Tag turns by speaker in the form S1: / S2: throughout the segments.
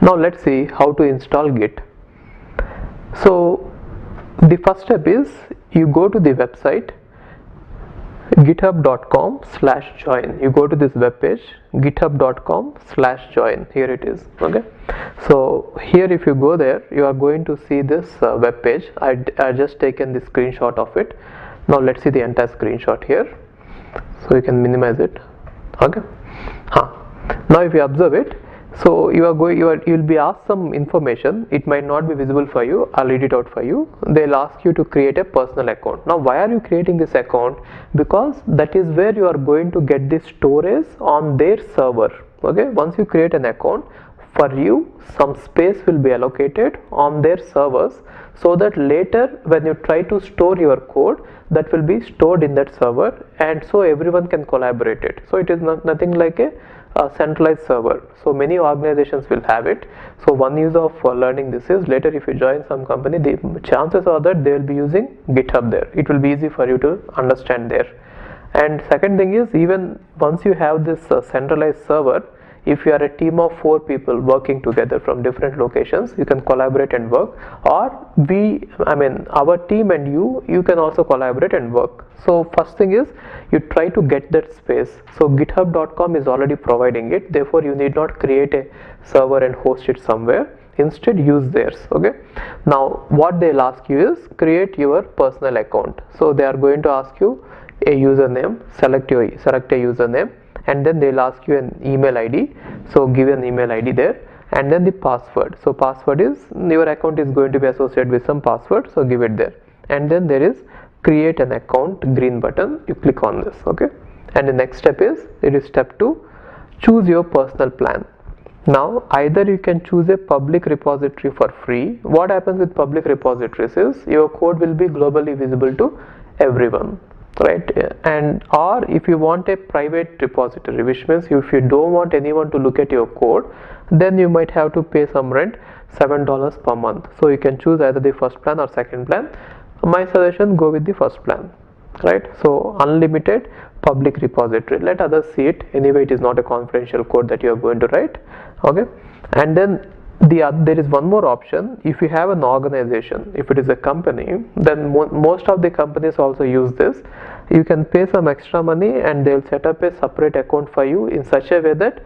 S1: Now let's see how to install Git. So the first step is you go to the website github.com/join. You go to this web page github.com/join. Here it is. Okay, so here if you go there, you are going to see this web page. I just taken the screenshot of it. Now let's see the entire screenshot here, so you can minimize it. Okay, now if you observe it, so you'll be asked some information. It might not be visible for you. I'll read it out for you. They'll ask you to create a personal account. Now why are you creating this account? Because that is where you are going to get the storage on their server. Okay, once you create an account, for you some space will be allocated on their servers, so that later when you try to store your code, that will be stored in that server, and so everyone can collaborate it. So it is nothing like a centralized server. So many organizations will have it. So one use of learning this is, later if you join some company, the chances are that they will be using GitHub there. It will be easy for you to understand there. And second thing is, even once you have this centralized server, if you are a team of 4 people working together from different locations, you can collaborate and work, or our team and you can also collaborate and work. So first thing is you try to get that space. So github.com is already providing it, therefore you need not create a server and host it somewhere. Instead use theirs. Okay, now what they'll ask you is create your personal account. So they are going to ask you a username, select a username, and then they'll ask you an email ID. So give an email ID there, and then the password. So password is, your account is going to be associated with some password, so give it there. And then there is create an account green button. You click on this. Okay, and the next step is, it is step 2, choose your personal plan. Now either you can choose a public repository for free. What happens with public repositories is your code will be globally visible to everyone, right? And or if you want a private repository, which means if you don't want anyone to look at your code, then you might have to pay some rent, $7 per month. So you can choose either the first plan or second plan. My suggestion, go with the first plan, right? So unlimited public repository, let others see it. Anyway, it is not a confidential code that you are going to write. Okay, and then there is one more option. If you have an organization, if it is a company, then most of the companies also use this. You can pay some extra money and they will set up a separate account for you in such a way that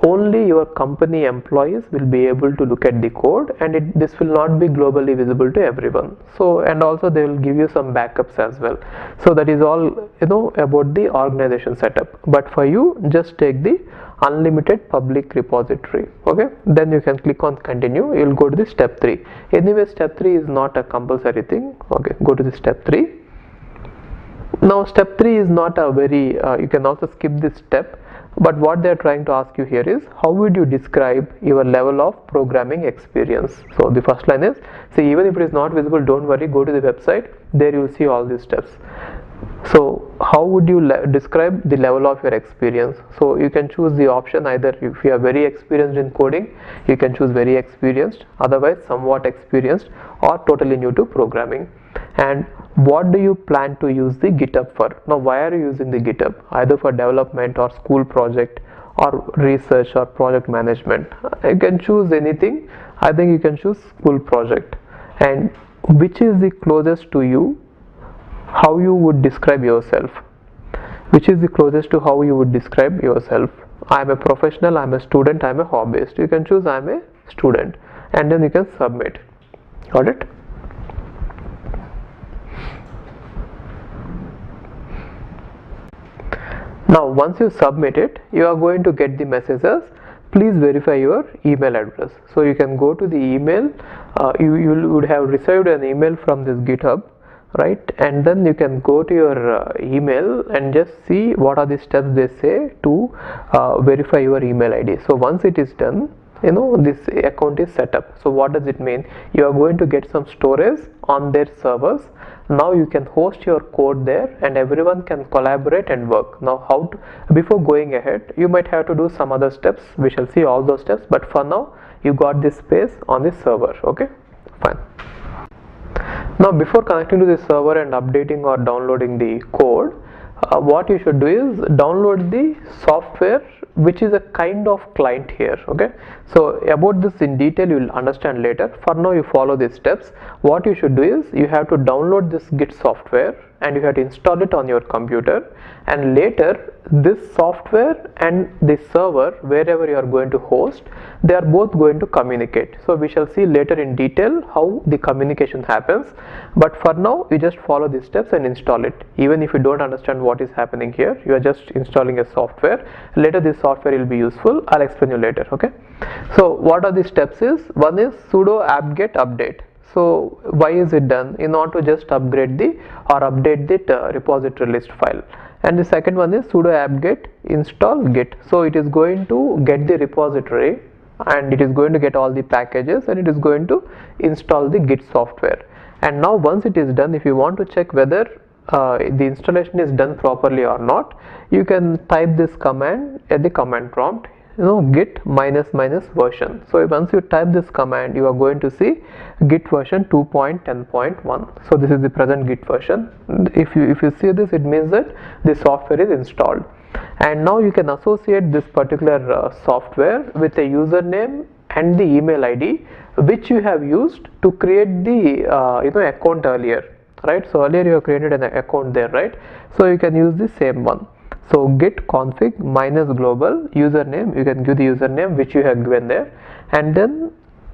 S1: only your company employees will be able to look at the code, and this will not be globally visible to everyone. So, and also they will give you some backups as well. So that is all about the organization setup. But for you, just take the unlimited public repository. Okay, then you can click on continue. You will go to the step 3. Anyway, step 3 is not a compulsory thing. Okay, go to the step 3. Now step 3 is not a very you can also skip this step, but what they are trying to ask you here is, how would you describe your level of programming experience? So the first line is, see, even if it is not visible, don't worry, go to the website, there you will see all these steps. So how would you describe the level of your experience? So you can choose the option, either if you are very experienced in coding, you can choose very experienced, otherwise somewhat experienced, or totally new to programming. And what do you plan to use the GitHub for? Now why are you using the GitHub? Either for development or school project or research or project management. You can choose anything. I think you can choose school project. And which is the closest to you, how you would describe yourself? Which is the closest to how you would describe yourself? I am a professional, I am a student, I am a hobbyist. You can choose I am a student, and then you can submit. Got it? Now once you submit it, you are going to get the messages, please verify your email address. So you can go to the email, you would have received an email from this GitHub, right? And then you can go to your email and just see what are the steps they say to verify your email ID. So once it is done, this account is set up. So what does it mean? You are going to get some storage on their servers. Now you can host your code there and everyone can collaborate and work. Now before going ahead, you might have to do some other steps. We shall see all those steps, but for now you got this space on this server. Okay, fine. Now before connecting to the server and updating or downloading the code, what you should do is download the software which is a kind of client here. Okay, so about this in detail you will understand later. For now you follow these steps. What you should do is you have to download this Git software and you have to install it on your computer, and later this software and the server wherever you are going to host, they are both going to communicate. So we shall see later in detail how the communication happens, but for now you just follow these steps and install it. Even if you don't understand what is happening here, you are just installing a software. Later this software will be useful. I'll explain you later. Okay, so what are the steps is, one is sudo apt-get update. So why is it done? In order to just upgrade the or update the repository list file. And the second one is sudo apt-get install git. So it is going to get the repository and it is going to get all the packages and it is going to install the Git software. And now once it is done, if you want to check whether the installation is done properly or not, you can type this command at the command prompt, git -- version. So once you type this command, you are going to see git version 2.10.1. so this is the present git version. If you see this, it means that the software is installed. And now you can associate this particular software with a username and the email ID which you have used to create the account earlier, right? So earlier you have created an account there, right? So you can use the same one. So git config -global username, you can give the username which you have given there, and then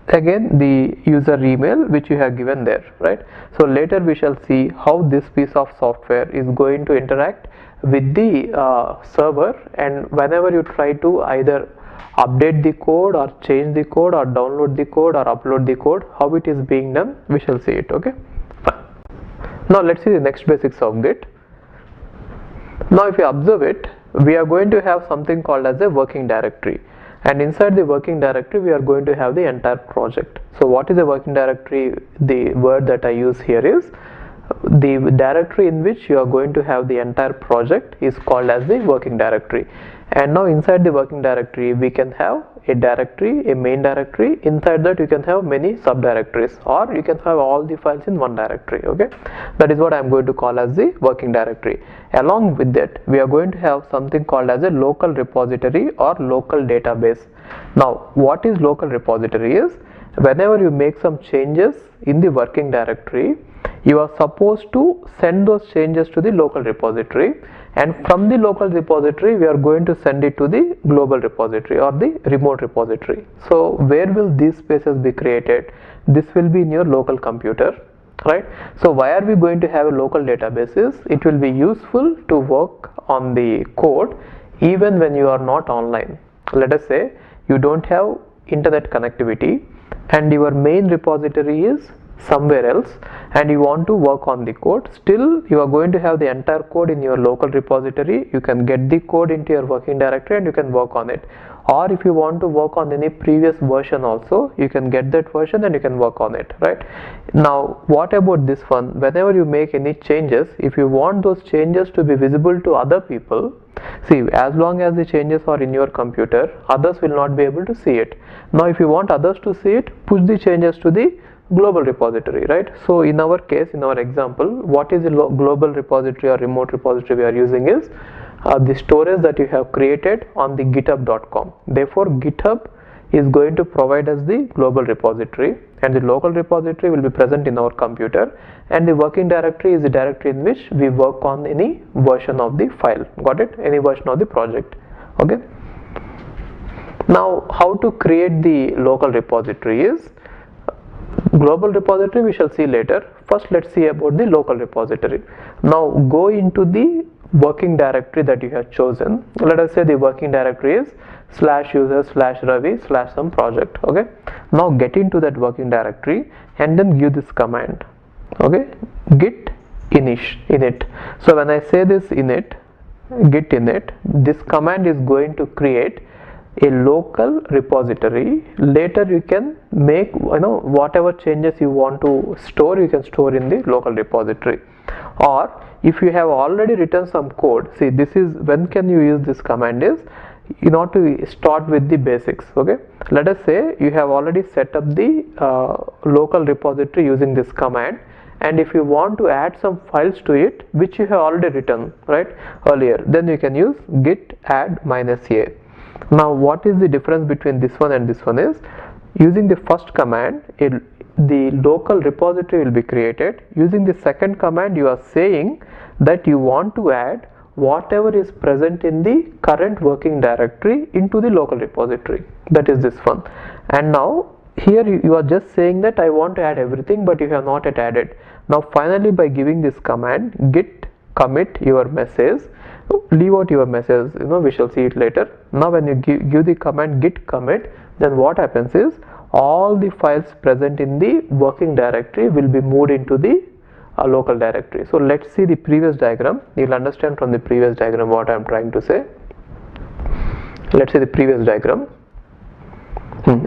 S1: again the user email which you have given there, right? So later we shall see how this piece of software is going to interact with the server, and whenever you try to either update the code or change the code or download the code or upload the code, how it is being done, we shall see it. Okay, now let's see the next basics of Git. Now if you observe it, we are going to have something called as a working directory, and inside the working directory we are going to have the entire project. So what is a working directory? The word that I use here is the directory in which you are going to have the entire project is called as the working directory. And now inside the working directory we can have a directory, a main directory. Inside that you can have many subdirectories, or you can have all the files in one directory. Okay, that is what I am going to call as the working directory. Along with that we are going to have something called as a local repository or local database. Now what is local repository is, whenever you make some changes in the working directory, you are supposed to send those changes to the local repository, and from the local repository we are going to send it to the global repository or the remote repository. So where will these spaces be created? This will be in your local computer, right? So why are we going to have a local databases? It will be useful to work on the code even when you are not online. Let us say you don't have internet connectivity and your main repository is somewhere else and you want to work on the code. Still you are going to have the entire code in your local repository. You can get the code into your working directory and you can work on it. Or if you want to work on any previous version also, you can get that version and you can work on it, right? Now what about this one? Whenever you make any changes, if you want those changes to be visible to other people, see, as long as the changes are in your computer, others will not be able to see it. Now if you want others to see it, push the changes to the global repository, right? So in our case, in our example, what is the global repository or remote repository we are using is the storage that you have created on the github.com. Therefore GitHub is going to provide us the global repository, and the local repository will be present in our computer, and the working directory is the directory in which we work on any version of the file. Got it? Any version of the project. Okay, now how to create the local repository is, global repository we shall see later. First let's see about the local repository. Now go into the working directory that you have chosen. Let us say the working directory is /user/ravi/some project. Okay, now get into that working directory and then give this command. Okay, git init. So when I say this init, git init, this command is going to create a local repository. Later you can make whatever changes you want to store, you can store in the local repository. Or if you have already written some code, see, this is when can you use this command is in order to start with the basics. Okay, let us say you have already set up the local repository using this command, and if you want to add some files to it which you have already written right earlier, then you can use git add -a. Now what is the difference between this one and this one is, using the first command the local repository will be created. Using the second command you are saying that you want to add whatever is present in the current working directory into the local repository, that is this one. And now here you are just saying that I want to add everything, but you have not yet added. Now finally, by giving this command git commit your message, leave out your message, we shall see it later. Now when you give the command git commit, then what happens is all the files present in the working directory will be moved into the local directory. So let's see the previous diagram. You'll understand from the previous diagram what I am trying to say. Let's see the previous diagram.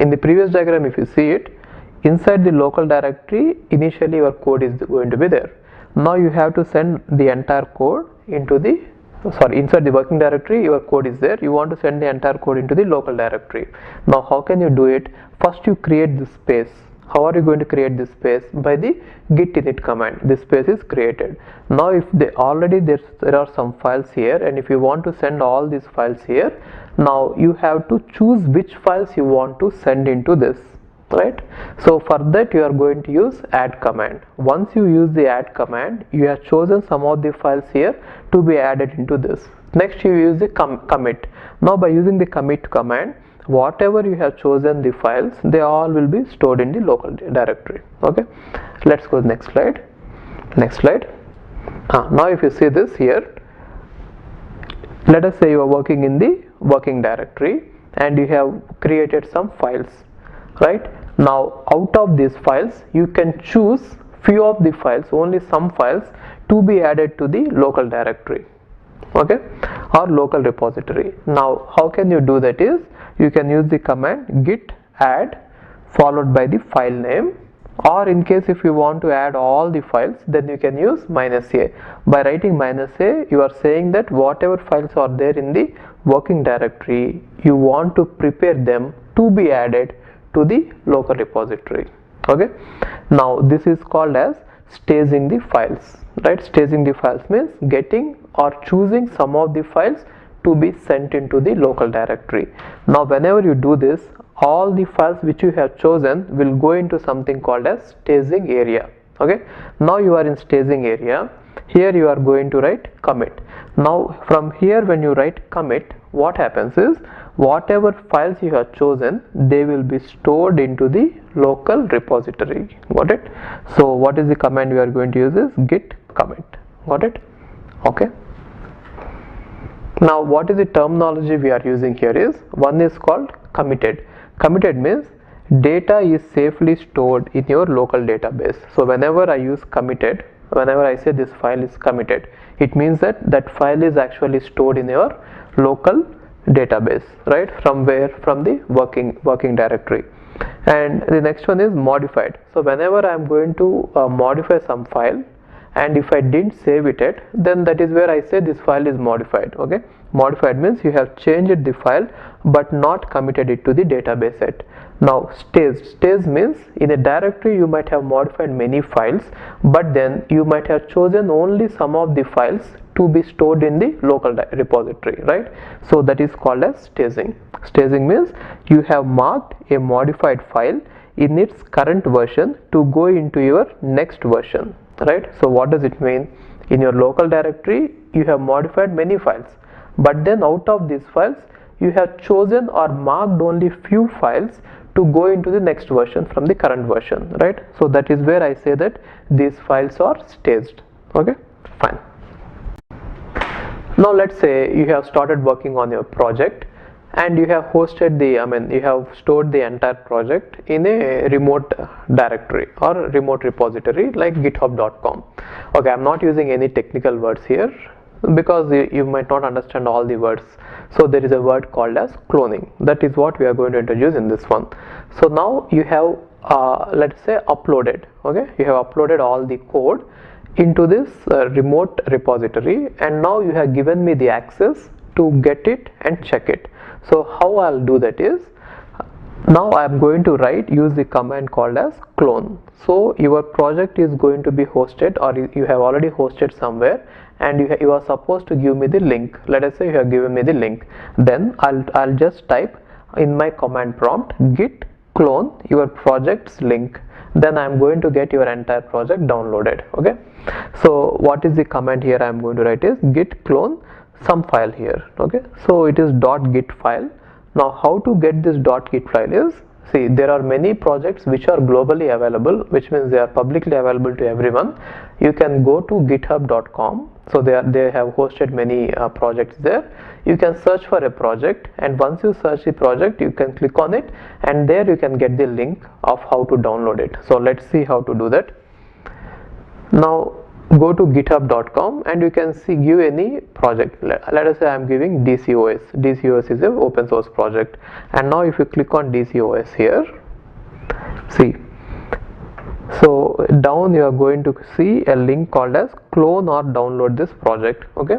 S1: In the previous diagram, if you see it, inside the local directory initially your code is going to be there. Now you have to send the entire code into the inside the working directory your code is there, you want to send the entire code into the local directory. Now how can you do it? First you create this space. How are you going to create this space? By the git init command. This space is created. Now if there are some files here, and if you want to send all these files here, now you have to choose which files you want to send into this, right? So for that you are going to use add command. Once you use the add command, you have chosen some of the files here to be added into this. Next you use the commit. Now by using the commit command, whatever you have chosen the files, they all will be stored in the local directory. Okay, let's go to the next slide. Now if you see this here, let us say you are working in the working directory and you have created some files, right? Now out of these files you can choose few of the files, only some files, to be added to the local directory, okay, or local repository. Now how can you do that is, you can use the command git add followed by the file name, or in case if you want to add all the files, then you can use -a. By writing -a, you are saying that whatever files are there in the working directory, you want to prepare them to be added to the local repository. Okay, now this is called as staging the files, right? Staging the files means getting or choosing some of the files to be sent into the local directory. Now whenever you do this, all the files which you have chosen will go into something called as staging area. Okay, now you are in staging area. Here you are going to write commit. Now from here when you write commit, what happens is whatever files you have chosen, they will be stored into the local repository. Got it? So what is the command we are going to use is git commit. Got it? Okay. Now what is the terminology we are using here is, one is called committed. Committed means data is safely stored in your local database. So whenever I use committed, whenever I say this file is committed, it means that that file is actually stored in your local database, right? From where? From the working directory. And the next one is modified. So whenever I am going to modify some file, and if I didn't save it yet, then that is where I say this file is modified. Okay, modified means you have changed the file but not committed it to the database yet. Now staged means in a directory you might have modified many files, but then you might have chosen only some of the files to be stored in the local repository, right? So that is called as staging. Staging means you have marked a modified file in its current version to go into your next version, right? So what does it mean? In your local directory you have modified many files, but then out of these files you have chosen or marked only few files to go into the next version from the current version, right? So that is where I say that these files are staged. Okay, fine. Now let's say you have started working on your project and you have hosted you have stored the entire project in a remote directory or remote repository like github.com. Okay, I'm not using any technical words here because you might not understand all the words. So there is a word called as cloning. That is what we are going to introduce in this one. So now you have let's say uploaded, okay, you have uploaded all the code into this remote repository, and now you have given me the access to get it and check it. So how I'll do that is, Now I am going to use the command called as clone. So your project is going to be hosted, or you have already hosted somewhere, and you are supposed to give me the link. Let us say you have given me the link. Then I'll just type in my command prompt git clone your project's link. Then I am going to get your entire project downloaded. Okay. So what is the command here I am going to write is git clone some file here. Okay. So it is .git file. Now how to get this .git file is, see, there are many projects which are globally available, which means they are publicly available to everyone. You can go to github.com. So they have hosted many projects there. You can search for a project, and once you search the project, you can click on it, and there you can get the link of how to download it. So let's see how to do that. Now go to github.com and you can see, give any project. Let us say I am giving DCOS. DCOS is an open source project, and now if you click on DCOS here, see, so down you are going to see a link called as clone or download this project. Okay,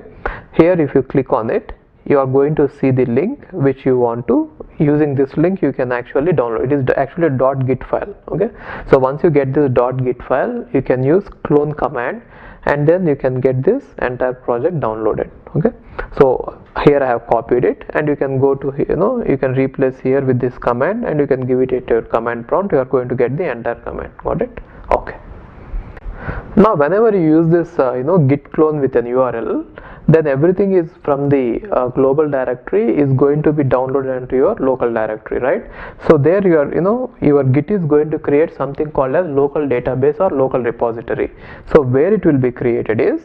S1: here if you click on it, you are going to see the link which you want to. Using this link you can actually download. It is actually a .git file. Okay, so once you get this .git file, you can use clone command, and then you can get this entire project downloaded. Okay, so here I have copied it, and you can go to, you can replace here with this command, and you can give it to your command prompt. You are going to get the entire command. Got it? Okay. Now whenever you use this git clone with an URL, then everything is from the global directory is going to be downloaded into your local directory, right? So there your git is going to create something called as local database or local repository. So where it will be created is,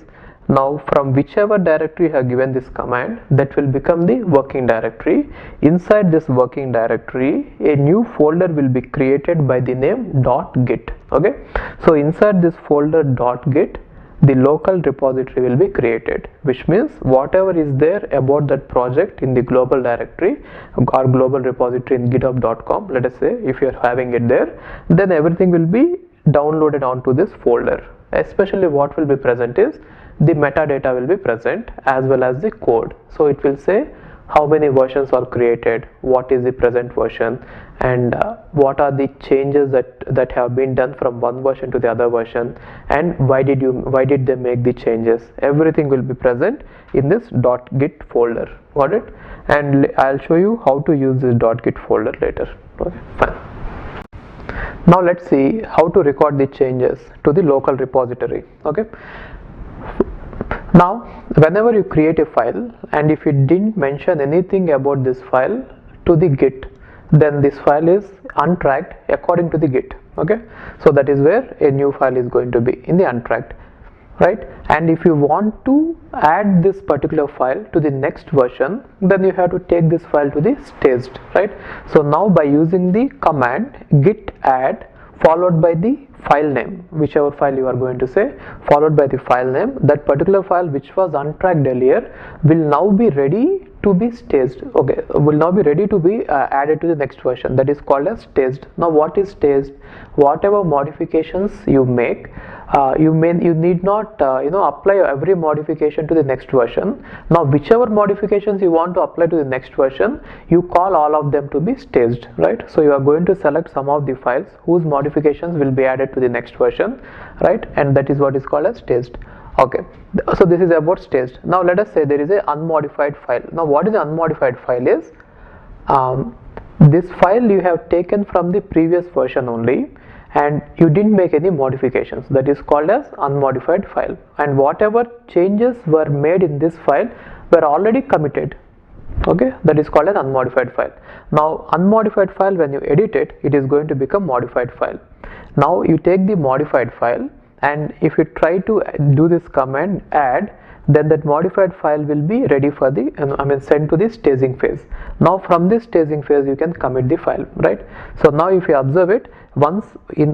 S1: now from whichever directory you have given this command, that will become the working directory. Inside this working directory, a new folder will be created by the name .git. Okay, so inside this folder .git, the local repository will be created, which means whatever is there about that project in the global directory or global repository in github.com, let us say if you are having it there, then everything will be downloaded onto this folder. Especially what will be present is the metadata will be present, as well as the code. So it will say how many versions are created, what is the present version, and what are the changes that have been done from one version to the other version, and why did they make the changes. Everything will be present in this .git folder. Got it? And I'll show you how to use this .git folder later. Okay, fine. Now let's see how to record the changes to the local repository. Okay, now whenever you create a file, and if you didn't mention anything about this file to the git, then this file is untracked according to the git. Okay, so that is where a new file is going to be, in the untracked, right? And if you want to add this particular file to the next version, then you have to take this file to the staged, right? So now by using the command git add followed by the file name, whichever file you are going to say, followed by the file name, that particular file which was untracked earlier will now be ready to be staged. Okay, will now be ready to be added to the next version. That is called as staged. Now what is staged? Whatever modifications you make, you need not apply every modification to the next version. Now whichever modifications you want to apply to the next version, you call all of them to be staged, right? So you are going to select some of the files whose modifications will be added to the next version, right? And that is what is called as staged. Okay, so this is about staged. Now let us say there is a unmodified file. Now what is an unmodified file is, this file you have taken from the previous version only, and you didn't make any modifications. That is called as unmodified file, and whatever changes were made in this file were already committed. Okay, that is called an unmodified file. Now unmodified file, when you edit it, it is going to become modified file. Now you take the modified file, and if you try to do this command add, then that modified file will be ready for the sent to the staging phase. Now from this staging phase you can commit the file, right? So now if you observe it, once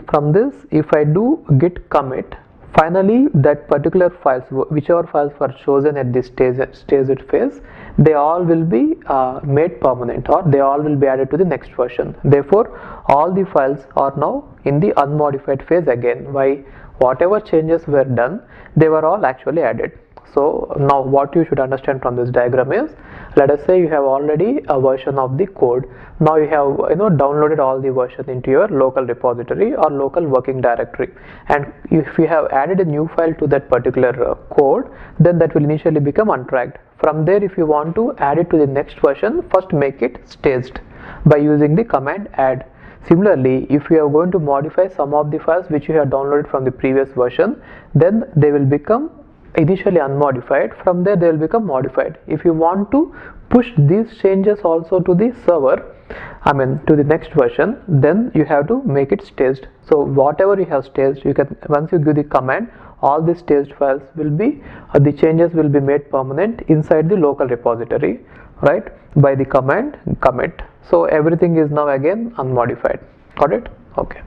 S1: from this, if I do git commit, finally that particular files, whichever files were chosen at this staged phase, they all will be made permanent, or they all will be added to the next version. Therefore all the files are now in the unmodified phase again. Why? Whatever changes were done, they were all actually added. So now what you should understand from this diagram is, let us say you have already a version of the code. Now you have downloaded all the version into your local repository or local working directory, and if you have added a new file to that particular code, then that will initially become untracked. From there, if you want to add it to the next version, first make it staged by using the command add. Similarly, if you are going to modify some of the files which you have downloaded from the previous version, then they will become initially unmodified. From there they will become modified. If you want to push these changes also to the server, to the next version, then you have to make it staged. So whatever you have staged, you can, once you give the command, all the staged files will be the changes will be made permanent inside the local repository, right, by the command commit. So everything is now again unmodified. Got it? Okay.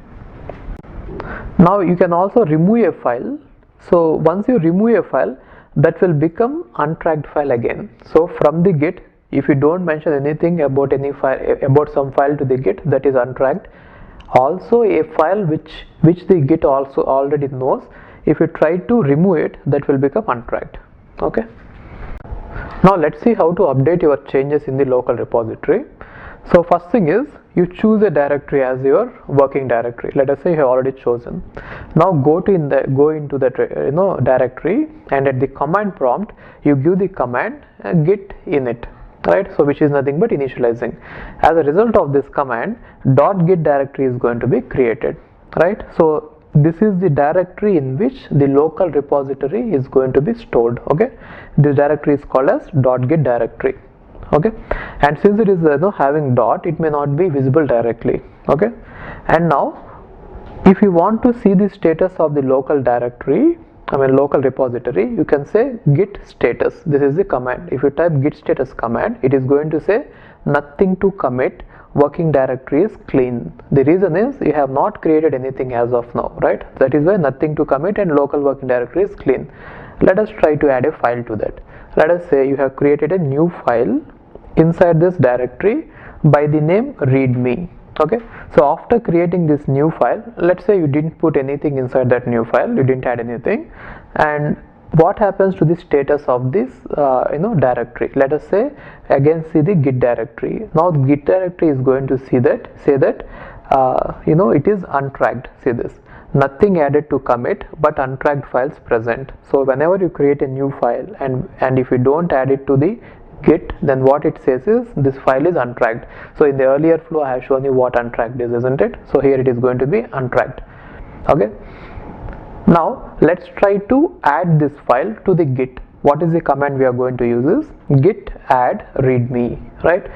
S1: Now you can also remove a file. So once you remove a file, that will become untracked file again. So from the Git, if you don't mention anything about any file, about some file to the Git, that is untracked. Also a file which the Git also already knows, if you try to remove it, that will become untracked. Okay. Now let's see how to update your changes in the local repository. So first thing is, you choose a directory as your working directory. Let us say you have already chosen. Now go into that directory, and at the command prompt you give the command git init, right? So which is nothing but initializing. As a result of this command, .git directory is going to be created, right? So this is the directory in which the local repository is going to be stored. Okay, this directory is called as .git directory. Okay, and since it is having dot, it may not be visible directly. Okay, and now if you want to see the status of the local directory, local repository, you can say git status. This is the command. If you type git status command, it is going to say nothing to commit, working directory is clean. The reason is you have not created anything as of now, right? That is why nothing to commit and local working directory is clean. Let us try to add a file to that. Let us say you have created a new file inside this directory by the name readme. Okay, so after creating this new file, let's say you didn't put anything inside that new file, you didn't add anything, and what happens to the status of this directory? Let us say again see the git directory. Now the git directory is going to say that it is untracked. See this, nothing added to commit but untracked files present. So whenever you create a new file and if you don't add it to the Git, then what it says is this file is untracked. So in the earlier flow I have shown you what untracked is, isn't it? So here it is going to be untracked. Okay, now let's try to add this file to the Git. What is the command we are going to use is git add readme, right,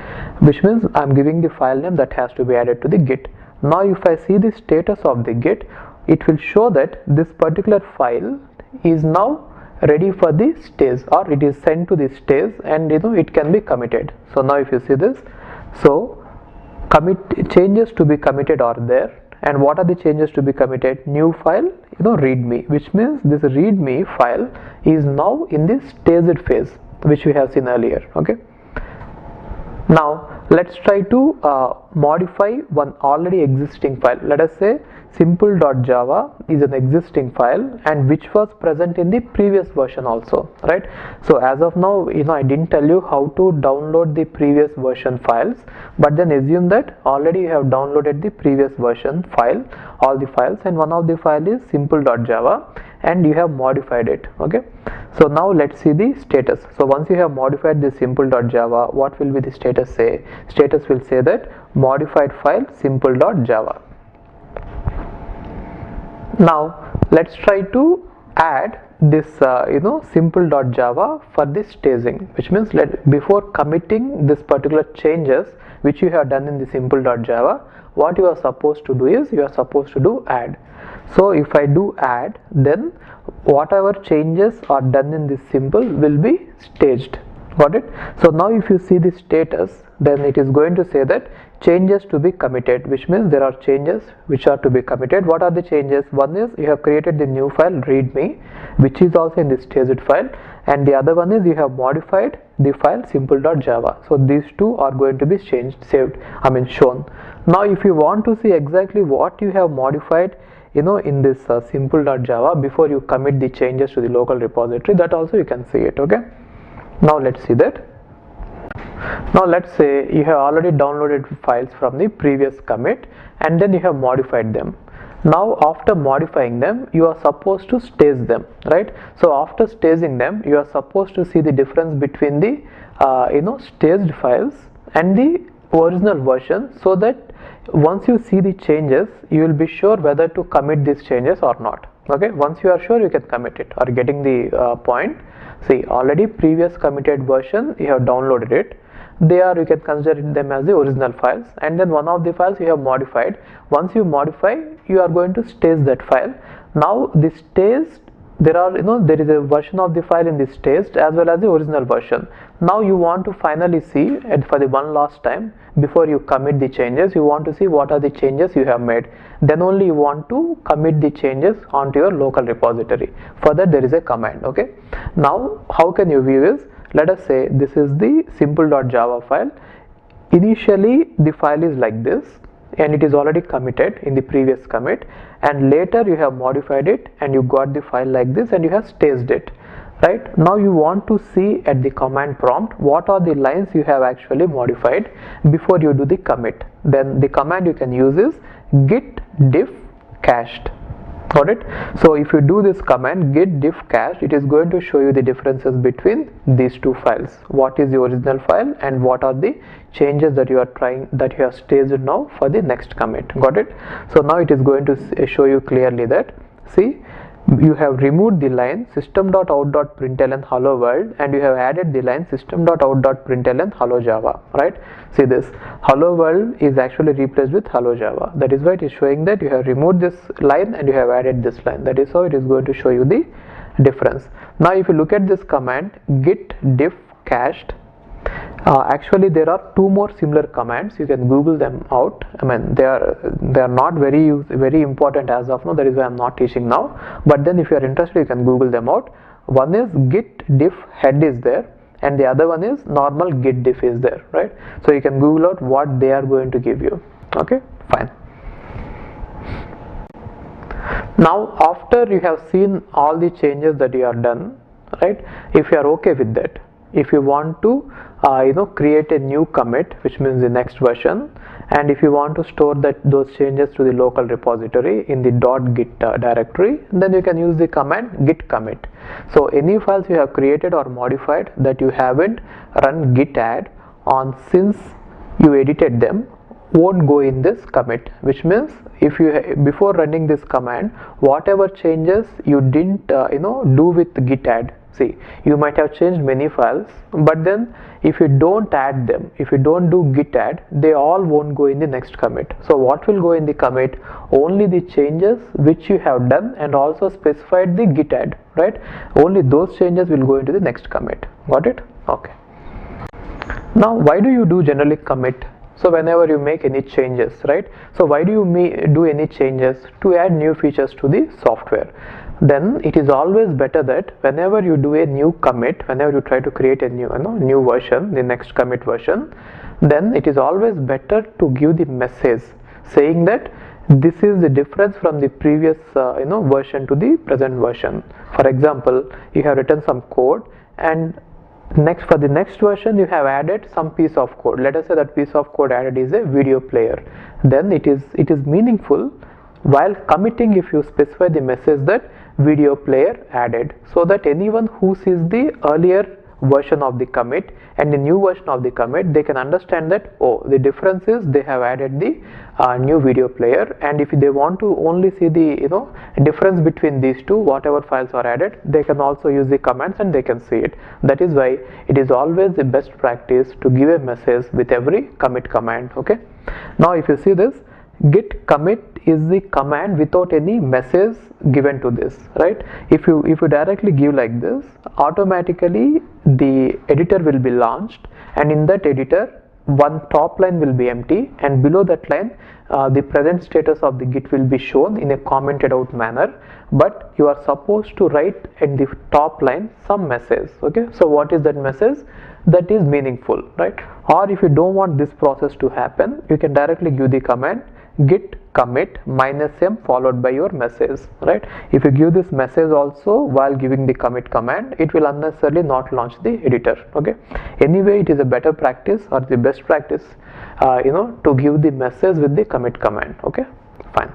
S1: which means I'm giving the file name that has to be added to the Git. Now if I see the status of the Git, it will show that this particular file is now ready for the stage, or it is sent to the stage, and it can be committed. So now if you see this, so changes to be committed are there, and what are the changes to be committed? New file, readme, which means this readme file is now in the staged phase, which we have seen earlier. Okay, now let's try to modify one already existing file. Let us say simple.java is an existing file and which was present in the previous version also, right? So as of now, I didn't tell you how to download the previous version files, but then assume that already you have downloaded the previous version file, all the files, and one of the file is simple.java and you have modified it. Okay, so now let's see the status. So once you have modified the simple.java, what will be the status say? Status will say that modified file simple.java. Now let's try to add this simple.java for this staging, which means before committing this particular changes which you have done in the simple.java, what you are supposed to do is you are supposed to do add. So if I do add, then whatever changes are done in this simple will be staged. Got it? So now if you see the status, then it is going to say that changes to be committed, which means there are changes which are to be committed. What are the changes? One is you have created the new file readme, which is also in the staged file, and the other one is you have modified the file simple.java. So these two are going to be shown. Now if you want to see exactly what you have modified in this simple.java before you commit the changes to the local repository. That also you can see it. Okay, now let's see that. Now let's say you have already downloaded files from the previous commit and then you have modified them. Now after modifying them, you are supposed to stage them, right? So after staging them, you are supposed to see the difference between the staged files and the original version, so that once you see the changes, you will be sure whether to commit these changes or not. Okay, once you are sure, you can commit it. Or getting the point? See, already previous committed version, you have downloaded it. You can consider them as the original files, and then one of the files you have modified. Once you modify, you are going to stage that file. Now the staged, there is a version of the file in the staged as well as the original version. Now you want to finally see, and for the one last time before you commit the changes, you want to see what are the changes you have made. Then only you want to commit the changes onto your local repository. For that there is a command. Okay, now how can you view this? Let us say this is the simple.java file. Initially the file is like this and it is already committed in the previous commit, and later you have modified it and you got the file like this and you have staged it. Right, now you want to see at the command prompt what are the lines you have actually modified before you do the commit. Then the command you can use is git diff cached. Got it? So if you do this command git diff cached, it is going to show you the differences between these two files. What is the original file and what are the changes that you have staged now for the next commit. Got it? So now it is going to show you clearly that, see, you have removed the line system.out.println hello world and you have added the line system.out.println hello java, right? See, this hello world is actually replaced with hello java. That is why it is showing that you have removed this line and you have added this line. That is how it is going to show you the difference. Now if you look at this command git diff cached, actually there are two more similar commands. You can Google them out. I mean, they are not very important as of now. That is why I am not teaching now, but then if you are interested, you can Google them out. One is git diff head is there and the other one is normal git diff is there, right? So you can Google out what they are going to give you. Okay, fine. Now after you have seen all the changes that you have done, right, if you are okay with that, if you want to create a new commit, which means the next version, and if you want to store those changes to the local repository in the .git directory, then you can use the command git commit. So any files you have created or modified that you haven't run git add on since you edited them won't go in this commit, which means if you before running this command, whatever changes you didn't do with git add, see, you might have changed many files, but then if you don't add them, if you don't do git add, they all won't go in the next commit. So what will go in the commit? Only the changes which you have done and also specified the git add, right? Only those changes will go into the next commit. Got it? Okay. Now why do you do generally commit? So whenever you make any changes, right? So why do you do any changes? To add new features to the software. Then it is always better that whenever you do a new commit, whenever you try to create a new version, the next commit version, then it is always better to give the message saying that this is the difference from the previous version to the present version. For example, you have written some code and for the next version you have added some piece of code. Let us say that piece of code added is a video player. Then it is meaningful while committing if you specify the message that video player added, so that anyone who sees the earlier version of the commit and the new version of the commit, they can understand that, oh, the difference is they have added the new video player, and if they want to only see the difference between these two, whatever files are added, they can also use the commands and they can see it. That is why it is always the best practice to give a message with every commit command. Okay, now if you see this, git commit is the command without any message given to this, right? If you directly give like this, automatically the editor will be launched, and in that editor one top line will be empty, and below that line the present status of the git will be shown in a commented out manner, but you are supposed to write in the top line some message. Okay, so what is that message? That is meaningful, right? Or if you don't want this process to happen, you can directly give the command git commit -m followed by your message, right? If you give this message also while giving the commit command, it will unnecessarily not launch the editor. Okay, anyway, it is a better practice or the best practice to give the message with the commit command. Okay, fine.